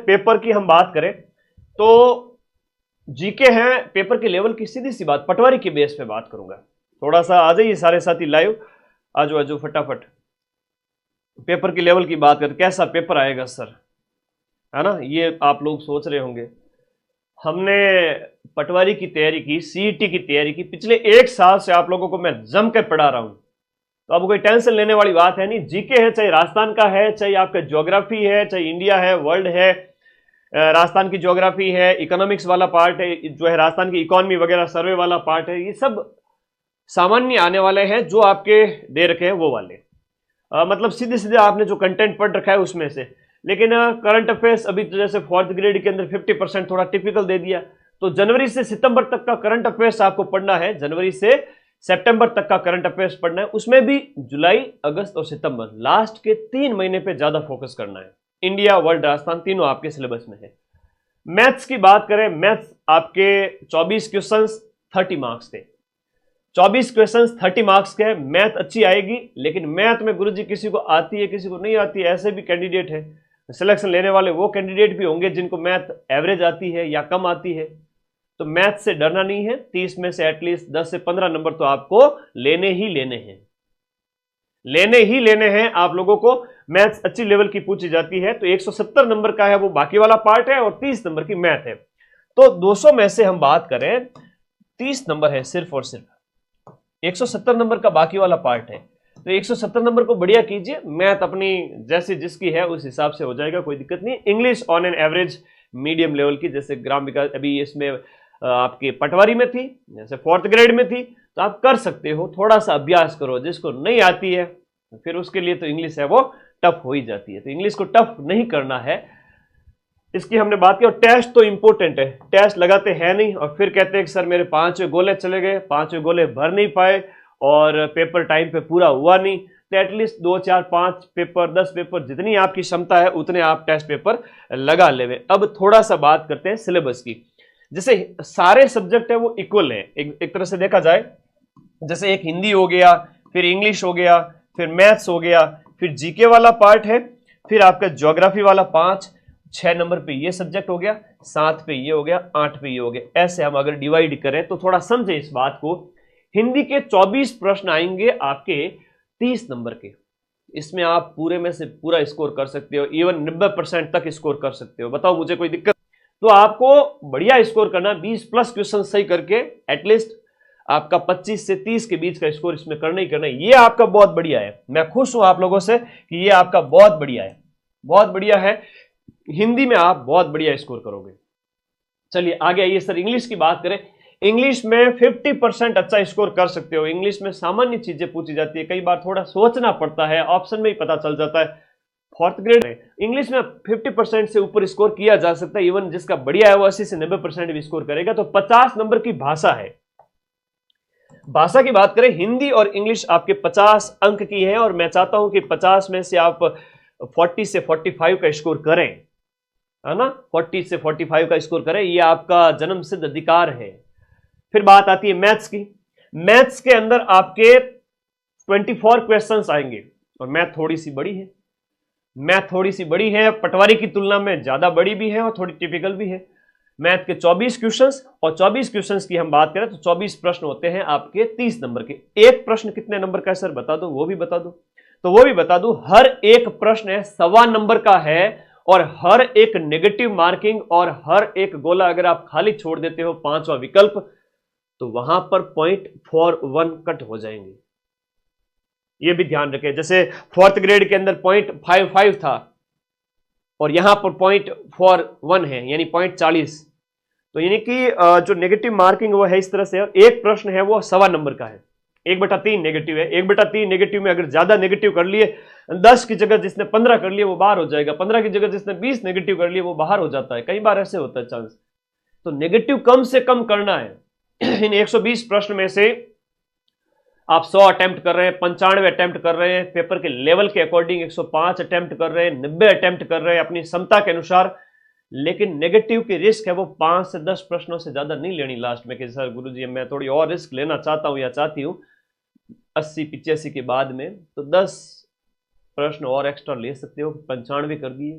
Paper की हम बात करें तो जीके है पेपर के लेवल की, सीधी सी बात पटवारी के बेस पे बात करूंगा। थोड़ा सा आ जाइए सारे साथी लाइव, आजो आजो फटाफट। पेपर के लेवल की बात करें, कैसा पेपर आएगा सर, है ना, ये आप लोग सोच रहे होंगे। हमने पटवारी की तैयारी की, सीईटी की तैयारी की, पिछले 1 साल से आप लोगों को मैं जम के पढ़ा रहा हूं, तो अब कोई टेंशन लेने वाली बात है नहीं। जीके है, चाहे राजस्थान का है, चाहे आपका ज्योग्राफी है, चाहे इंडिया है, वर्ल्ड है, राजस्थान की ज्योग्राफी है, इकोनॉमिक्स वाला पार्ट है, जो है राजस्थान की इकोनॉमी वगैरह सर्वे वाला पार्ट है, ये सब सामान्य आने वाले हैं जो आपके दे रखे हैं वो वाले, मतलब सीधे सीधे आपने जो कंटेंट पढ़ रखा है उसमें से। लेकिन करंट अफेयर्स अभी तो जैसे 4th ग्रेड के अंदर 50% थोड़ा टिपिकल दे दिया, तो जनवरी से सितंबर तक का करंट अफेयर्स आपको पढ़ना है, जनवरी से सितंबर तक का करंट अफेयर्स पढ़ना है, उसमें भी जुलाई, अगस्त और सितंबर, लास्ट के 3 महीने पे ज्यादा फोकस करना है। इंडिया, वर्ल्ड, राजस्थान तीनों आपके सिलेबस में है। मैथ्स की बात करें, मैथ्स आपके 24 क्वेश्चंस 30 मार्क्स थे, 24 क्वेश्चंस 30 मार्क्स के। मैथ अच्छी आएगी, लेकिन मैथ में गुरुजी किसी को आती है किसी को नहीं आती है, ऐसे भी कैंडिडेट है। सिलेक्शन लेने वाले वो कैंडिडेट भी होंगे जिनको मैथ एवरेज आती है या कम आती है, तो मैथ से डरना नहीं है। 30 में से एटलीस्ट 10 से 15 नंबर तो आपको लेने ही लेने हैं, लेने ही लेने हैं आप लोगों को। मैथ्स अच्छी लेवल की पूछी जाती है, तो 170 नंबर का है वो बाकी वाला पार्ट है, और 30 नंबर की मैथ है। तो 200 में से हम बात करें, 30 नंबर है सिर्फ और सिर्फ, 170 नंबर का बाकी वाला पार्ट है। तो 170 नंबर को बढ़िया कीजिए, मैथ अपनी जैसी जिसकी है उस हिसाब से हो जाएगा, कोई दिक्कत नहीं। English on an average medium level की, जैसे ग्राम विकास अभी इसमें आपके पटवारी में थी, जैसे 4th ग्रेड में थी, तो आप कर सकते हो, थोड़ा सा अभ्यास करो। जिसको नहीं आती है फिर उसके लिए तो इंग्लिश है वो टफ हो ही जाती है, तो इंग्लिश को टफ नहीं करना है, इसकी हमने बात की। और टेस्ट तो इंपॉर्टेंट है, टेस्ट लगाते हैं नहीं और फिर कहते हैं कि सर मेरे 5वें गोले चले गए, 5वें गोले भर नहीं पाए और पेपर टाइम पे पूरा हुआ नहीं। तो एटलीस्ट 2, 4, 5 पेपर, 10 पेपर, जितनी आपकी क्षमता है उतने आप टेस्ट पेपर लगा लेवे। अब थोड़ा सा बात करते हैं सिलेबस की। जैसे सारे सब्जेक्ट है वो इक्वल है, एक तरह से देखा जाए, जैसे एक हिंदी हो गया, फिर इंग्लिश हो गया, फिर मैथ्स हो गया, फिर जीके वाला पार्ट है, फिर आपका ज्योग्राफी वाला 5-6 नंबर पे ये सब्जेक्ट हो गया, 7 पे ये हो गया, 8 पे ये हो गया। ऐसे हम अगर डिवाइड करें तो थोड़ा समझे इस बात को। हिंदी के 24 प्रश्न आएंगे आपके 30 नंबर के, इसमें आप पूरे में से पूरा स्कोर कर सकते हो, इवन 90% तक स्कोर कर सकते हो। बताओ मुझे कोई दिक्कत? तो आपको बढ़िया स्कोर करना, 20+ क्वेश्चन सही करके एटलीस्ट आपका 25 से 30 के बीच का स्कोर इसमें करना ही करना है। ये आपका बहुत बढ़िया है, मैं खुश हूं आप लोगों से कि ये आपका बहुत बढ़िया है, बहुत बढ़िया है। हिंदी में आप बहुत बढ़िया स्कोर करोगे। चलिए आगे आइए सर, इंग्लिश की बात करें। इंग्लिश में 50% अच्छा स्कोर कर सकते हो। इंग्लिश में सामान्य चीजें पूछी जाती है, कई बार थोड़ा सोचना पड़ता है, ऑप्शन में ही पता चल जाता है। 4th ग्रेड में इंग्लिश में 50% से ऊपर स्कोर किया जा सकता है, इवन जिसका बढ़िया है वो 80 से 90% भी स्कोर करेगा। तो 50 नंबर की भाषा है। भाषा की बात करें, हिंदी और इंग्लिश आपके 50 अंक की है, और मैं चाहता हूं कि 50 में से आप 40 से 45 का स्कोर करें, है ना, 40 से 45 का स्कोर करें, ये आपका जन्मसिद्ध अधिकार है। फिर बात आती है मैथ्स की। मैथ्स के अंदर आपके 24 क्वेश्चंस आएंगे, और मैथ थोड़ी सी बड़ी है, मैथ थोड़ी सी बड़ी है, पटवारी की तुलना में ज्यादा बड़ी भी है और थोड़ी टिपिकल भी है। मैथ के 24 क्वेश्चंस, और 24 क्वेश्चंस की हम बात करें तो 24 प्रश्न होते हैं आपके 30 नंबर के। एक प्रश्न कितने नंबर का है सर बता दो, वो भी बता दो, तो वो भी बता दो। हर एक प्रश्न है 1.25 नंबर का है, और हर एक नेगेटिव मार्किंग और हर एक गोला अगर आप खाली छोड़ देते हो 5वां विकल्प, तो वहां पर 0.41 कट हो जाएंगे। ये भी ध्यान रखें। जैसे 4th ग्रेड के अंदर 0.55 था और यहां पर 0.41 है, यानी 0.40, तो यानी कि जो नेगेटिव मार्किंग वो है इस तरह से। एक प्रश्न है वो 1.25 नंबर का है, 1/3 नेगेटिव है। 1/3 नेगेटिव में अगर ज्यादा नेगेटिव कर लिए, 10 की जगह जिसने 15 कर लिए वो बाहर हो जाएगा, 15 की जगह जिसने 20 नेगेटिव कर लिए वो बाहर हो जाता है, कई बार ऐसे होता है चांस। तो नेगेटिव कम से कम करना है। इन 120 प्रश्न में से आप 100 अटेम्प्ट कर रहे हैं, 95 अटेम्प्ट कर रहे हैं, पेपर के लेवल के अकॉर्डिंग 105 अटेम्प्ट कर रहे हैं, 90 अटेम्प्ट कर रहे हैं अपनी क्षमता के अनुसार, लेकिन नेगेटिव की रिस्क है वो 5 से 10 प्रश्नों से ज्यादा नहीं लेनी लास्ट में कि सर गुरुजी मैं थोड़ी और रिस्क लेना चाहता हूं या चाहती हूं 80-85 के बाद में, तो 10 प्रश्न और एक्स्ट्रा ले सकते हो, 95 कर दिए,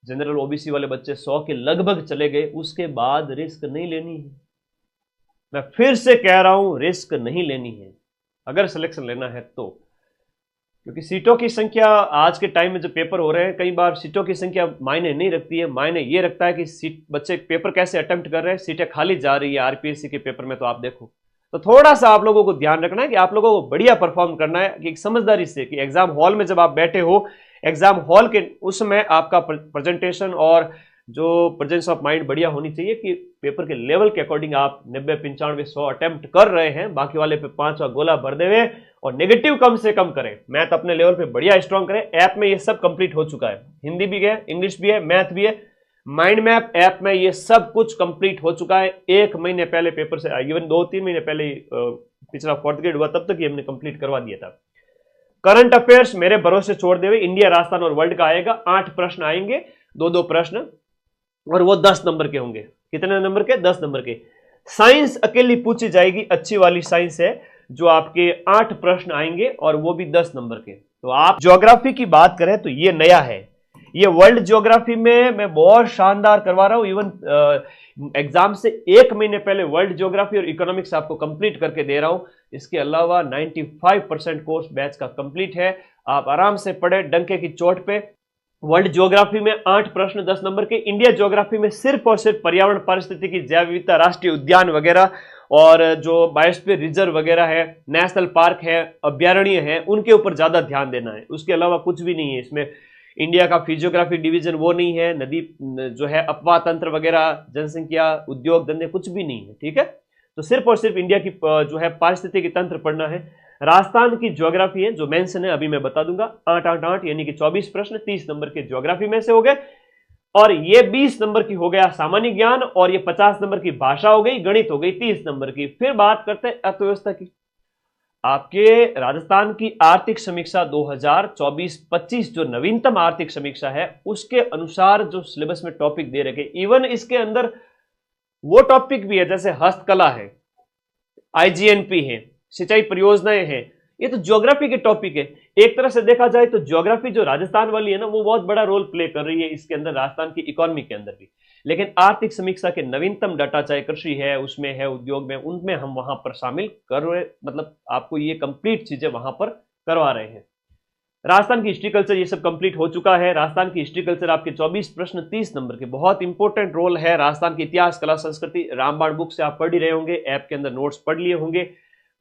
जनरल ओबीसी वाले बच्चे 100 के लगभग चले गए, उसके बाद रिस्क नहीं लेनी है। मैं फिर से कह रहा हूं, रिस्क नहीं लेनी है अगर सिलेक्शन लेना है तो, क्योंकि सीटों की संख्या आज के टाइम में जो पेपर हो रहे हैं, कई बार सीटों की संख्या मायने नहीं रखती है। मायने ये रखता है कि सीट बच्चे पेपर कैसे अटेम्प्ट कर रहे हैं, सीटें खाली जा रही है आरपीएससी के पेपर में। तो आप देखो, तो थोड़ा सा आप लोगों को ध्यान रखना है कि आप लोगों को बढ़िया परफॉर्म करना है, कि समझदारी से, कि एग्जाम हॉल में जब आप बैठे हो, एग्जाम हॉल के उसमें आपका प्रेजेंटेशन और जो प्रेजेंस ऑफ माइंड बढ़िया होनी चाहिए, कि पेपर के लेवल के अकॉर्डिंग आप 90, 95, 100 अटेम्प्ट कर रहे हैं, बाकी वाले पे 5वां गोला भर देवे और नेगेटिव कम से कम करें, मैथ अपने लेवल पे बढ़िया स्ट्रॉन्ग करें। ऐप में ये सब कंप्लीट हो चुका है, हिंदी भी है, इंग्लिश भी है, मैथ भी है, माइंड मैप ऐप में ये सब कुछ कंप्लीट हो चुका है। 1 महीने पहले पेपर से, इवन 2-3 महीने पहले पिछला 4th ग्रेड हुआ, तब तक ये हमने कंप्लीट करवा दिया था। करंट अफेयर्स मेरे भरोसे छोड़ देवे, इंडिया, राजस्थान और वर्ल्ड का आएगा। 8 प्रश्न आएंगे, 2-2 प्रश्न, और वो 10 नंबर के होंगे। कितने नंबर के? 10 नंबर के। साइंस अकेली पूछी जाएगी, अच्छी वाली साइंस है, जो आपके 8 प्रश्न आएंगे और वो भी 10 नंबर के। तो आप ज्योग्राफी की बात करें तो ये नया है, ये वर्ल्ड ज्योग्राफी में मैं बहुत शानदार करवा रहा हूं। इवन एग्जाम से 1 महीने पहले वर्ल्ड ज्योग्राफी और इकोनॉमिक्स आपको कंप्लीट करके दे रहा हूं। इसके अलावा 95% कोर्स बैच का कंप्लीट है, आप आराम से पढ़े डंके की चोट पे। वर्ल्ड ज्योग्राफी में 8 प्रश्न 10 नंबर के, इंडिया ज्योग्राफी में सिर्फ और सिर्फ पर्यावरण, पारिस्थितिकी, जैव विविधता, राष्ट्रीय उद्यान वगैरह और जो बायोस्फीयर रिजर्व वगैरह है, नेशनल पार्क है, अभ्यारण्य है, उनके ऊपर ज्यादा ध्यान देना है। उसके अलावा कुछ भी नहीं है इसमें। इंडिया का फिजियोग्राफी डिवीजन वो नहीं है, नदी जो है, अपवाह तंत्र वगैरह, जनसंख्या, उद्योग धंधे, कुछ भी नहीं है, ठीक है। तो सिर्फ और सिर्फ इंडिया की जो है पारिस्थितिकी तंत्र पढ़ना है। राजस्थान की ज्योग्राफी है जो मेंशन है, अभी मैं बता दूंगा। 8-8-8 यानी कि 24 प्रश्न 30 नंबर के ज्योग्राफी में से हो गए, और ये 20 नंबर की हो गया सामान्य ज्ञान, और ये 50 नंबर की भाषा हो गई, गणित हो गई 30 नंबर की। फिर बात करते हैं अर्थव्यवस्था की। आपके राजस्थान की आर्थिक समीक्षा 2024-25 जो नवीनतम आर्थिक समीक्षा है, उसके अनुसार जो सिलेबस में टॉपिक दे रखे, इवन इसके अंदर वो टॉपिक भी है जैसे हस्तकला है, आईजीएनपी है, सिंचाई परियोजनाएं हैं, ये तो ज्योग्राफी के टॉपिक है। एक तरह से देखा जाए तो ज्योग्राफी जो राजस्थान वाली है ना, वो बहुत बड़ा रोल प्ले कर रही है इसके अंदर, राजस्थान की इकोनॉमी के अंदर भी। लेकिन आर्थिक समीक्षा के नवीनतम डाटा, चाहे कृषि है, उसमें है, उद्योग में, उनमें हम वहां पर शामिल कर रहे, मतलब आपको ये कंप्लीट चीजें वहां पर करवा रहे हैं। राजस्थान की हिस्ट्री कल्चर ये सब कंप्लीट हो चुका है। राजस्थान की हिस्ट्री कल्चर आपके 24 प्रश्न 30 नंबर के, बहुत इंपॉर्टेंट रोल है। राजस्थान की इतिहास, कला, संस्कृति, रामबाण बुक से आप पढ़ ही रहे होंगे, ऐप के अंदर नोट्स पढ़ लिए होंगे।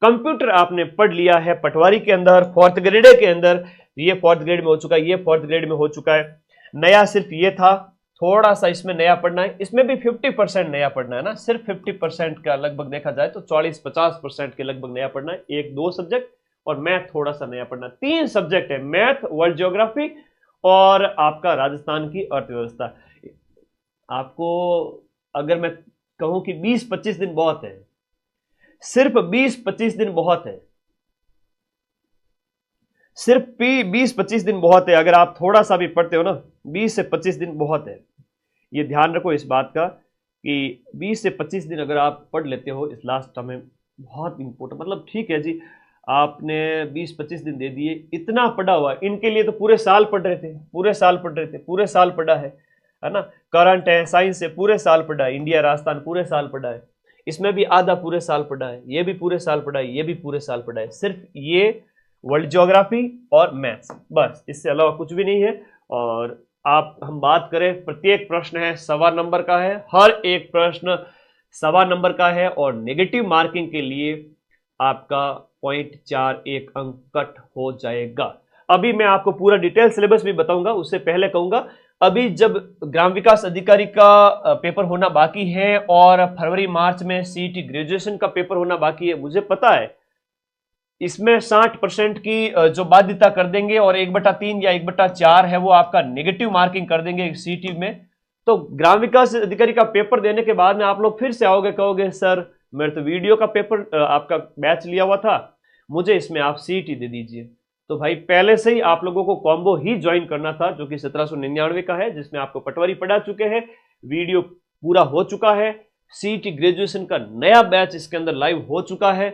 कंप्यूटर आपने पढ़ लिया है पटवारी के अंदर, 4th ग्रेड के अंदर, ये 4th ग्रेड में हो चुका है, ये 4th ग्रेड में हो चुका है। नया सिर्फ ये था, थोड़ा सा इसमें नया पढ़ना है, इसमें भी 50% नया पढ़ना है ना, सिर्फ 50% का लगभग देखा जाए तो 40-50% के लगभग नया पढ़ना है। 1-2 सब्जेक्ट और मैथ थोड़ा सा नया पढ़ना है। 3 सब्जेक्ट है, मैथ, वर्ल्ड ज्योग्राफी और आपका राजस्थान की अर्थव्यवस्था। आपको अगर मैं कहूं कि 20-25 दिन बहुत है, सिर्फ 20-25 दिन बहुत है, सिर्फ 20-25 दिन बहुत है। अगर आप थोड़ा सा भी पढ़ते हो ना, 20 से 25 दिन बहुत है। ये ध्यान रखो इस बात का कि 20 से 25 दिन अगर आप पढ़ लेते हो इस लास्ट टर्म में, बहुत इंपॉर्टेंट, मतलब ठीक है जी, आपने 20-25 दिन दे दिए, इतना पढ़ा हुआ, इनके लिए तो पूरे साल पढ़ रहे थे, पूरे साल पढ़ रहे थे, पूरे साल पढ़ा है ना। करंट है, साइंस है, पूरे साल पढ़ा है, इंडिया, राजस्थान पूरे साल पढ़ा है, इसमें भी आधा पूरे साल पढ़ा है, ये भी पूरे साल पढ़ा है, ये भी पूरे साल पढ़ा है। सिर्फ ये वर्ल्ड ज्योग्राफी और मैथ्स, बस, इससे अलावा कुछ भी नहीं है। और आप हम बात करें, प्रत्येक प्रश्न है 1.25 नंबर का है, हर एक प्रश्न 1.25 नंबर का है, और नेगेटिव मार्किंग के लिए आपका 0.41 अंक कट हो जाएगा। अभी मैं आपको पूरा डिटेल सिलेबस भी बताऊंगा, उससे पहले कहूंगा, अभी जब ग्राम विकास अधिकारी का पेपर होना बाकी है और फरवरी मार्च में सीईटी ग्रेजुएशन का पेपर होना बाकी है, मुझे पता है इसमें 60% की जो बाध्यता कर देंगे और 1/3 या 1/4 है वो आपका नेगेटिव मार्किंग कर देंगे सीईटी में। तो ग्राम विकास अधिकारी का पेपर देने के बाद में आप लोग फिर से आओगे, कहोगे सर मेरे तो वीडियो का पेपर आपका बैच लिया हुआ था, मुझे इसमें आप सीईटी दे दीजिए। तो भाई पहले से ही आप लोगों को कॉम्बो ही ज्वाइन करना था, जो कि 1799 का है, जिसमें आपको पटवारी पढ़ा चुके हैं, वीडियो पूरा हो चुका है, सीईटी ग्रेजुएशन का नया बैच इसके अंदर लाइव हो चुका है।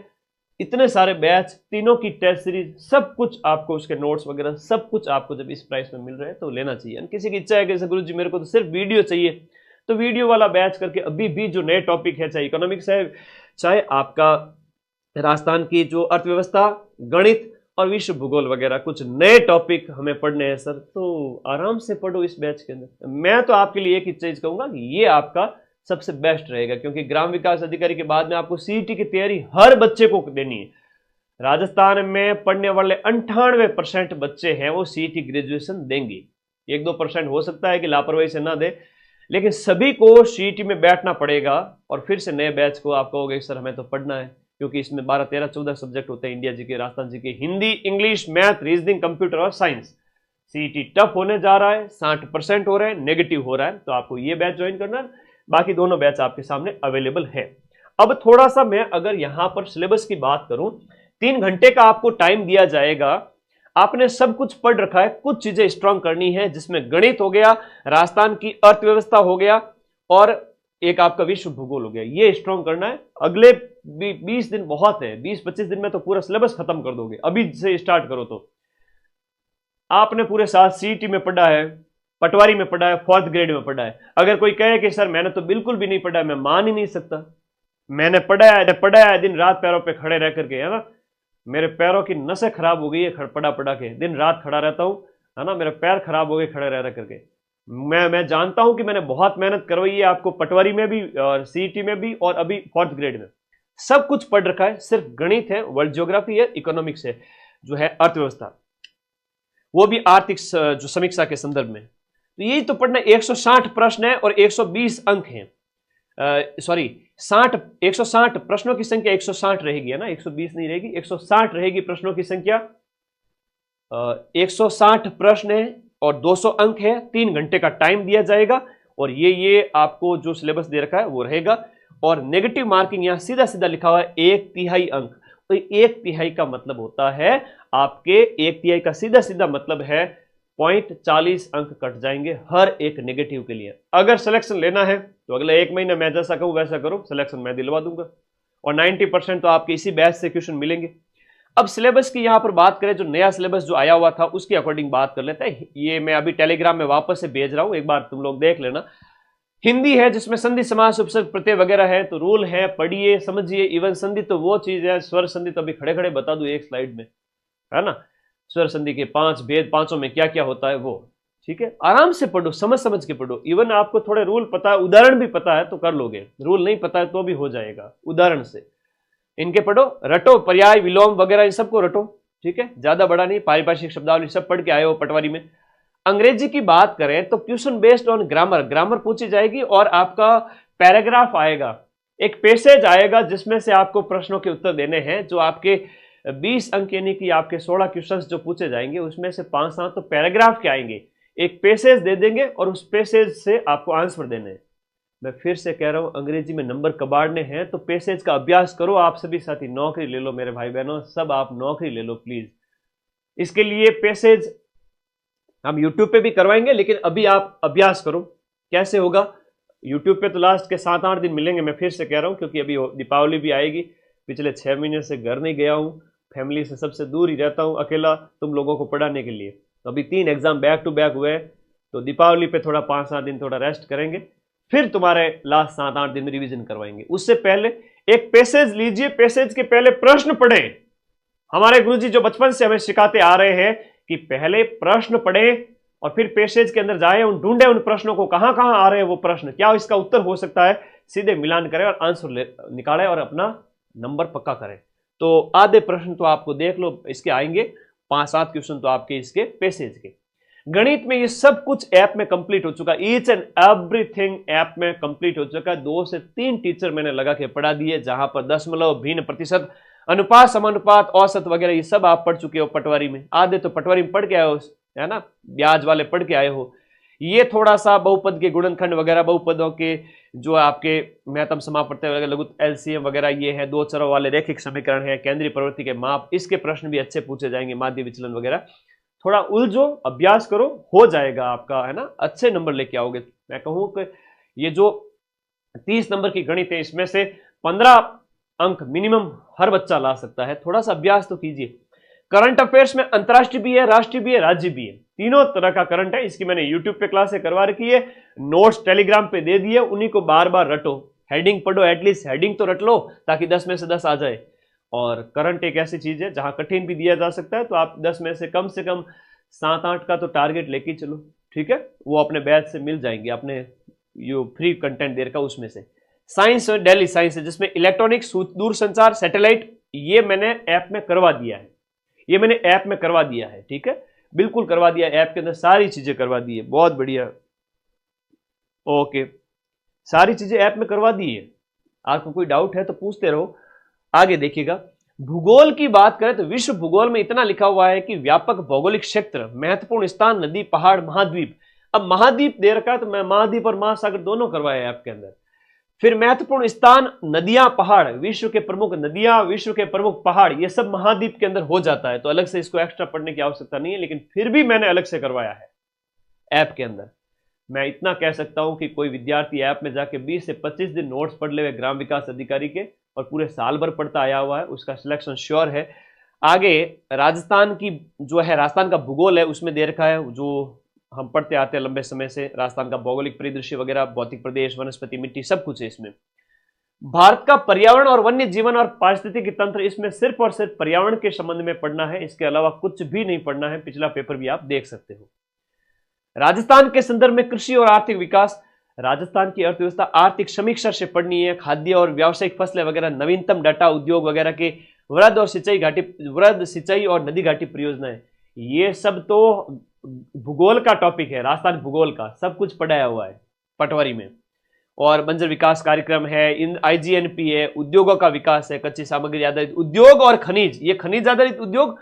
इतने सारे बैच, तीनों की टेस्ट सीरीज, सब कुछ आपको, उसके नोट्स वगैरह सब कुछ आपको जब इस प्राइस में मिल रहे हैं तो लेना चाहिए। किसी की इच्छा है कि गुरु जी मेरे को तो सिर्फ वीडियो चाहिए, तो वीडियो वाला बैच करके अभी भी जो नए टॉपिक है, चाहे इकोनॉमिक्स है, चाहे आपका राजस्थान की जो अर्थव्यवस्था, गणित और विश्व भूगोल वगैरह, कुछ नए टॉपिक हमें पढ़ने हैं सर, तो आराम से पढ़ो इस बैच के अंदर। मैं तो आपके लिए एक ही चीज कहूंगा कि ये आपका सबसे बेस्ट रहेगा, क्योंकि ग्राम विकास अधिकारी के बाद में आपको सीईटी की तैयारी हर बच्चे को देनी है। राजस्थान में पढ़ने वाले 98% बच्चे हैं वो सीईटी ग्रेजुएशन देंगे। 1-2% हो सकता है कि लापरवाही से ना दे, लेकिन सभी को सीईटी में बैठना पड़ेगा। और फिर से नए बैच को आप कहोगे सर हमें तो पढ़ना है, क्योंकि इसमें 12, 13, 14 सब्जेक्ट होते हैं इंडिया जी के, राजस्थान जी के, Hindi, English, math, reasoning, computer और साइंस। सीईटी टफ होने जा रहा है, 60% हो रहे हैं, नेगेटिव हो रहा है, तो आपको ये बैच ज्वाइन करना है। बाकी दोनों बैच आपके सामने अवेलेबल है। अब थोड़ा सा मैं अगर यहां पर सिलेबस की बात करूं, 3 घंटे का आपको टाइम दिया जाएगा। आपने सब कुछ पढ़ रखा है, कुछ चीजें स्ट्रांग करनी है, जिसमें गणित हो गया, राजस्थान की अर्थव्यवस्था हो गया और एक आपका विश्व भूगोल हो गया, ये स्ट्रांग करना है। अगले 20 दिन बहुत है, 20-25 दिन में तो पूरा सिलेबस खत्म कर दोगे। अभी से स्टार्ट करो तो आपने पूरे साल सीईटी में पढ़ा है, पटवारी में पढ़ा है, 4th ग्रेड में पढ़ा है। अगर कोई कहे कि सर मैंने तो बिल्कुल भी नहीं पढ़ा है, मैं मान ही नहीं सकता। मैंने पढ़ा है दिन रात पैरों पे खड़े रह करके, है ना, मेरे पैरों की नसें खराब हो गई है पढ़ा के, दिन रात खड़ा रहता हूं, है ना, मेरे पैर खराब हो गए खड़े रह करके। मैं जानता हूं कि मैंने बहुत मेहनत करवाई है आपको, पटवारी में भी और सीईटी में भी और अभी 4th ग्रेड में सब कुछ पढ़ रखा है। सिर्फ गणित है, वर्ल्ड ज्योग्राफी है, इकोनॉमिक्स है, जो है अर्थव्यवस्था, वो भी आर्थिक जो समीक्षा के संदर्भ में। तो यही तो पढ़ना। 160 प्रश्न है और 120 अंक हैं। सॉरी 160 प्रश्नों की संख्या 160 रहेगी, है ना, 120 नहीं रहेगी, 160 रहेगी प्रश्नों की संख्या। 160 प्रश्न है और 200 अंक है। 3 घंटे का टाइम दिया जाएगा और ये आपको जो सिलेबस दे रखा है वो रहेगा। और नेगेटिव मार्किंग यहां सीधा सीधा लिखा हुआ है 1/3 अंक। तो 1/3 का मतलब होता है आपके 1/3 का सीधा सीधा मतलब है 0.40 अंक कट जाएंगे हर एक नेगेटिव के लिए। अगर सिलेक्शन लेना है तो अगले 1 महीने मैं जैसा कहूं वैसा करो, सिलेक्शन मैं दिलवा दूंगा और 90% तो आपके इसी बैच से क्वेश्चन मिलेंगे। अब सिलेबस की यहां पर बात करें, जो नया सिलेबस जो आया हुआ था उसके अकॉर्डिंग बात कर लेते हैं। ये मैं अभी टेलीग्राम में वापस से भेज रहा हूं, एक बार तुम लोग देख लेना। हिंदी है जिसमें संधि, समास, उपसर्ग, प्रत्यय वगैरह है, तो रूल है, पढ़िए समझिए। इवन संधि तो वो चीज है, स्वर संधि तो अभी खड़े खड़े बता दूं एक स्लाइड में, है ना, स्वर संधि के 5 भेद, 5 में क्या क्या होता है वो, ठीक है। आराम से पढ़ो, समझ के पढ़ो। इवन आपको थोड़े रूल पता है, उदाहरण भी पता है तो कर लोगे, रूल नहीं पता है तो भी हो जाएगा उदाहरण से। इनके पढ़ो, रटो, पर्याय, विलोम वगैरह इन सबको रटो, ठीक है, ज्यादा बड़ा नहीं। पारिभाषिक शब्दावली सब पढ़ के आए हो पटवारी में। अंग्रेजी की बात करें तो क्वेश्चन बेस्ड ऑन ग्रामर पूछी जाएगी और आपका पैराग्राफ आएगा, एक पैसेज आएगा जिसमें से आपको प्रश्नों के उत्तर देने हैं, जो आपके 20 अंक यानी कि आपके 16 क्वेश्चंस जो पूछे जाएंगे उसमें से 5-7 तो पैराग्राफ के आएंगे। एक पैसेज दे देंगे और उस पैसेज से आपको आंसर देने हैं। मैं फिर से कह रहा हूं, अंग्रेजी में नंबर कबाड़ने हैं तो पैसेज का अभ्यास करो। आप सभी साथी नौकरी ले लो, मेरे भाई बहनों, सब आप नौकरी ले लो प्लीज। इसके लिए पैसेज हम यूट्यूब पे भी करवाएंगे, लेकिन अभी आप अभ्यास करो। कैसे होगा? यूट्यूब पे तो लास्ट के 7-8 दिन मिलेंगे, मैं फिर से कह रहा हूं, क्योंकि अभी दीपावली भी आएगी। पिछले 6 महीने से घर नहीं गया हूं, फैमिली से सबसे दूर ही रहता हूं, अकेला तुम लोगों को पढ़ाने के लिए। तो अभी 3 एग्जाम बैक टू बैक हुए, तो दीपावली पे थोड़ा 5-7 दिन थोड़ा रेस्ट करेंगे, फिर तुम्हारे लास्ट 7-8 दिन में रिविजन करवाएंगे। उससे पहले एक पैसेज लीजिए, पैसेज के पहले प्रश्न पढ़ें। हमारे गुरुजी जो बचपन से हमें सिखाते आ रहे हैं कि पहले प्रश्न पढ़ें और फिर पैसेज के अंदर जाएं, उन ढूंढें उन प्रश्नों को, कहां कहां आ रहे हैं वो प्रश्न, क्या इसका उत्तर हो सकता है, सीधे मिलान करें और आंसर निकालें और अपना नंबर पक्का करें। तो आधे प्रश्न तो आपको देख लो इसके आएंगे, 5-7 क्वेश्चन तो आपके इसके पैसेज के। गणित में ये सब कुछ ऐप में कंप्लीट हो चुका, ईच एंड एवरीथिंग ऐप में कंप्लीट हो चुका है। 2 से 3 टीचर मैंने लगा के पढ़ा दिए, जहां पर दशमलव, भिन्न, प्रतिशत, अनुपात, समानुपात, औसत वगैरह ये सब आप पढ़ चुके हो पटवारी में। आधे तो पटवारी में पढ़ के आए हो, है ना, ब्याज वाले पढ़ के आए हो। ये थोड़ा सा बहुपद के गुणनखंड वगैरह, बहुपदों के जो आपके महत्तम, समापवर्ती वगैरह, लघु, एलसीएम वगैरह ये है, 2 चरों वाले रैखिक समीकरण है, केंद्रीय प्रवृत्ति के माप, इसके प्रश्न भी अच्छे पूछे जाएंगे, माध्य विचलन वगैरह। थोड़ा उलझो, अभ्यास करो, हो जाएगा आपका, है ना, अच्छे नंबर लेके आओगे। मैं कहूं कि ये जो 30 नंबर की गणित है, इसमें से 15 अंक मिनिमम हर बच्चा ला सकता है, थोड़ा सा अभ्यास तो कीजिए। करंट अफेयर्स में अंतरराष्ट्रीय भी है, राष्ट्रीय भी है, राज्य भी है, तीनों तरह का करंट है। इसकी मैंने यूट्यूब पे क्लासें करवा रखी है, नोट्स टेलीग्राम पे दे दिए, उन्हीं को बार बार रटो, हेडिंग पढ़ो, एटलीस्ट हेडिंग तो रट लो ताकि 10 में से 10 आ जाए। और करंट एक ऐसी चीज है जहां कठिन भी दिया जा सकता है, तो आप 10 में से कम 7-8 का तो टारगेट लेके चलो, ठीक है। वो अपने बैच से मिल जाएंगे, अपने यो फ्री कंटेंट देर का उसमें से। साइंस और डेली साइंस है जिसमें इलेक्ट्रॉनिक्स, दूर संचार, सैटेलाइट, ये मैंने ऐप में करवा दिया है, ये मैंने ऐप में करवा दिया है, ठीक है, बिल्कुल करवा दिया, ऐप के अंदर सारी चीजें करवा दी है, बहुत बढ़िया, ओके, सारी चीजें ऐप में करवा दी है। आपको कोई डाउट है तो पूछते रहो। आगे देखिएगा, भूगोल की बात करें तो विश्व भूगोल में इतना लिखा हुआ है कि व्यापक भौगोलिक क्षेत्र, महत्वपूर्ण स्थान, नदी, पहाड़, महाद्वीप। अब महाद्वीप दे रखा है तो मैं महाद्वीप और महासागर दोनों करवाए ऐप के अंदर। फिर महत्वपूर्ण स्थान, नदियां, पहाड़, विश्व के प्रमुख नदियां, विश्व के प्रमुख पहाड़, ये सब महाद्वीप के अंदर हो जाता है, तो अलग से इसको एक्स्ट्रा पढ़ने की आवश्यकता नहीं है, लेकिन फिर भी मैंने अलग से करवाया है ऐप के अंदर। मैं इतना कह सकता हूं कि कोई विद्यार्थी ऐप में जाके 20 से 25 दिन नोट्स पढ़ ले ग्राम विकास अधिकारी के, और पूरे साल भर पढ़ता आया हुआ है, उसका सिलेक्शन श्योर है। आगे राजस्थान की जो है, राजस्थान का भूगोल है, उसमें दे रखा है, जो हम पढ़ते आते हैं लंबे समय से, राजस्थान का भौगोलिक परिदृश्य वगैरह, भौतिक प्रदेश, वनस्पति, मिट्टी, सब कुछ है इसमें। भारत का पर्यावरण और वन्य जीवन और पारिस्थितिकी तंत्र, इसमें सिर्फ और सिर्फ पर्यावरण के संबंध में पढ़ना है, इसके अलावा कुछ भी नहीं पढ़ना है। पिछला पेपर भी आप देख सकते हो। राजस्थान के संदर्भ में कृषि और आर्थिक विकास, राजस्थान की अर्थव्यवस्था आर्थिक समीक्षा से पढ़नी है, खाद्य और व्यावसायिक फसलें वगैरह, नवीनतम डाटा, उद्योग वगैरह के, वृहद और सिंचाई घाटी, वृहद सिंचाई और नदी घाटी परियोजनाएं, ये सब तो भूगोल का टॉपिक है, राजस्थान भूगोल का सब कुछ पढ़ाया हुआ है पटवारी में। और बंजर विकास कार्यक्रम है, इन IGNP है, उद्योगों का विकास है, कच्ची सामग्री आधारित उद्योग और खनिज, ये खनिज आधारित उद्योग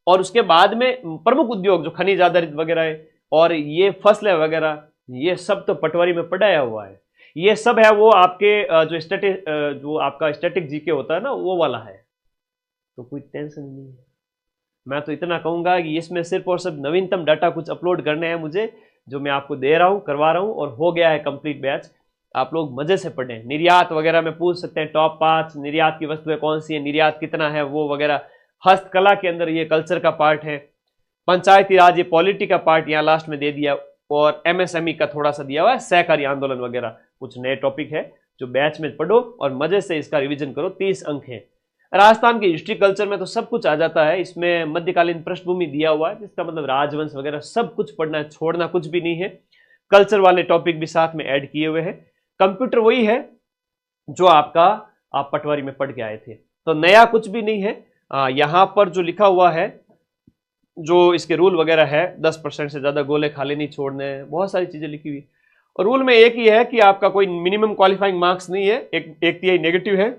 और उसके बाद में प्रमुख उद्योग जो खनिज आधारित वगैरह है, और ये फसलें वगैरह, ये सब तो पटवारी में पढ़ाया हुआ है। ये सब है वो आपके जो आपका स्टैटिक जीके होता है ना, वो वाला है, तो कोई टेंशन नहीं है। मैं तो इतना कहूंगा कि इसमें सिर्फ और सिर्फ नवीनतम डाटा कुछ अपलोड करने हैं मुझे, जो मैं आपको दे रहा हूं, करवा रहा हूं, और हो गया है कंप्लीट बैच। आप लोग मजे से पढ़ें। निर्यात वगैरह में पूछ सकते हैं, टॉप 5 निर्यात की वस्तुएं कौन सी है, निर्यात कितना है, वो वगैरह। हस्तकला के अंदर ये कल्चर का पार्ट है, पंचायती राज ये पॉलिटी का पार्ट यहाँ लास्ट में दे दिया, और MSME का थोड़ा सा दिया हुआ है, सहकारी आंदोलन वगैरह, कुछ नए टॉपिक है जो बैच में पढ़ो और मजे से इसका रिवीजन करो। 30 अंक है। राजस्थान की हिस्ट्री कल्चर में तो सब कुछ आ जाता है, इसमें मध्यकालीन पृष्ठभूमि दिया हुआ है, जिसका मतलब राजवंश वगैरह सब कुछ पढ़ना है, छोड़ना कुछ भी नहीं है। कल्चर वाले टॉपिक भी साथ में ऐड किए हुए हैं। कंप्यूटर वही है जो आप पटवारी में पढ़ के आए थे, तो नया कुछ भी नहीं है। यहां पर जो लिखा हुआ है, जो इसके रूल वगैरह है, 10% से ज्यादा गोले खाली नहीं छोड़ने, बहुत सारी चीजें लिखी हुई। और रूल में एक ही है कि आपका कोई मिनिमम क्वालिफाइंग मार्क्स नहीं है, एक तिहाई नेगेटिव है,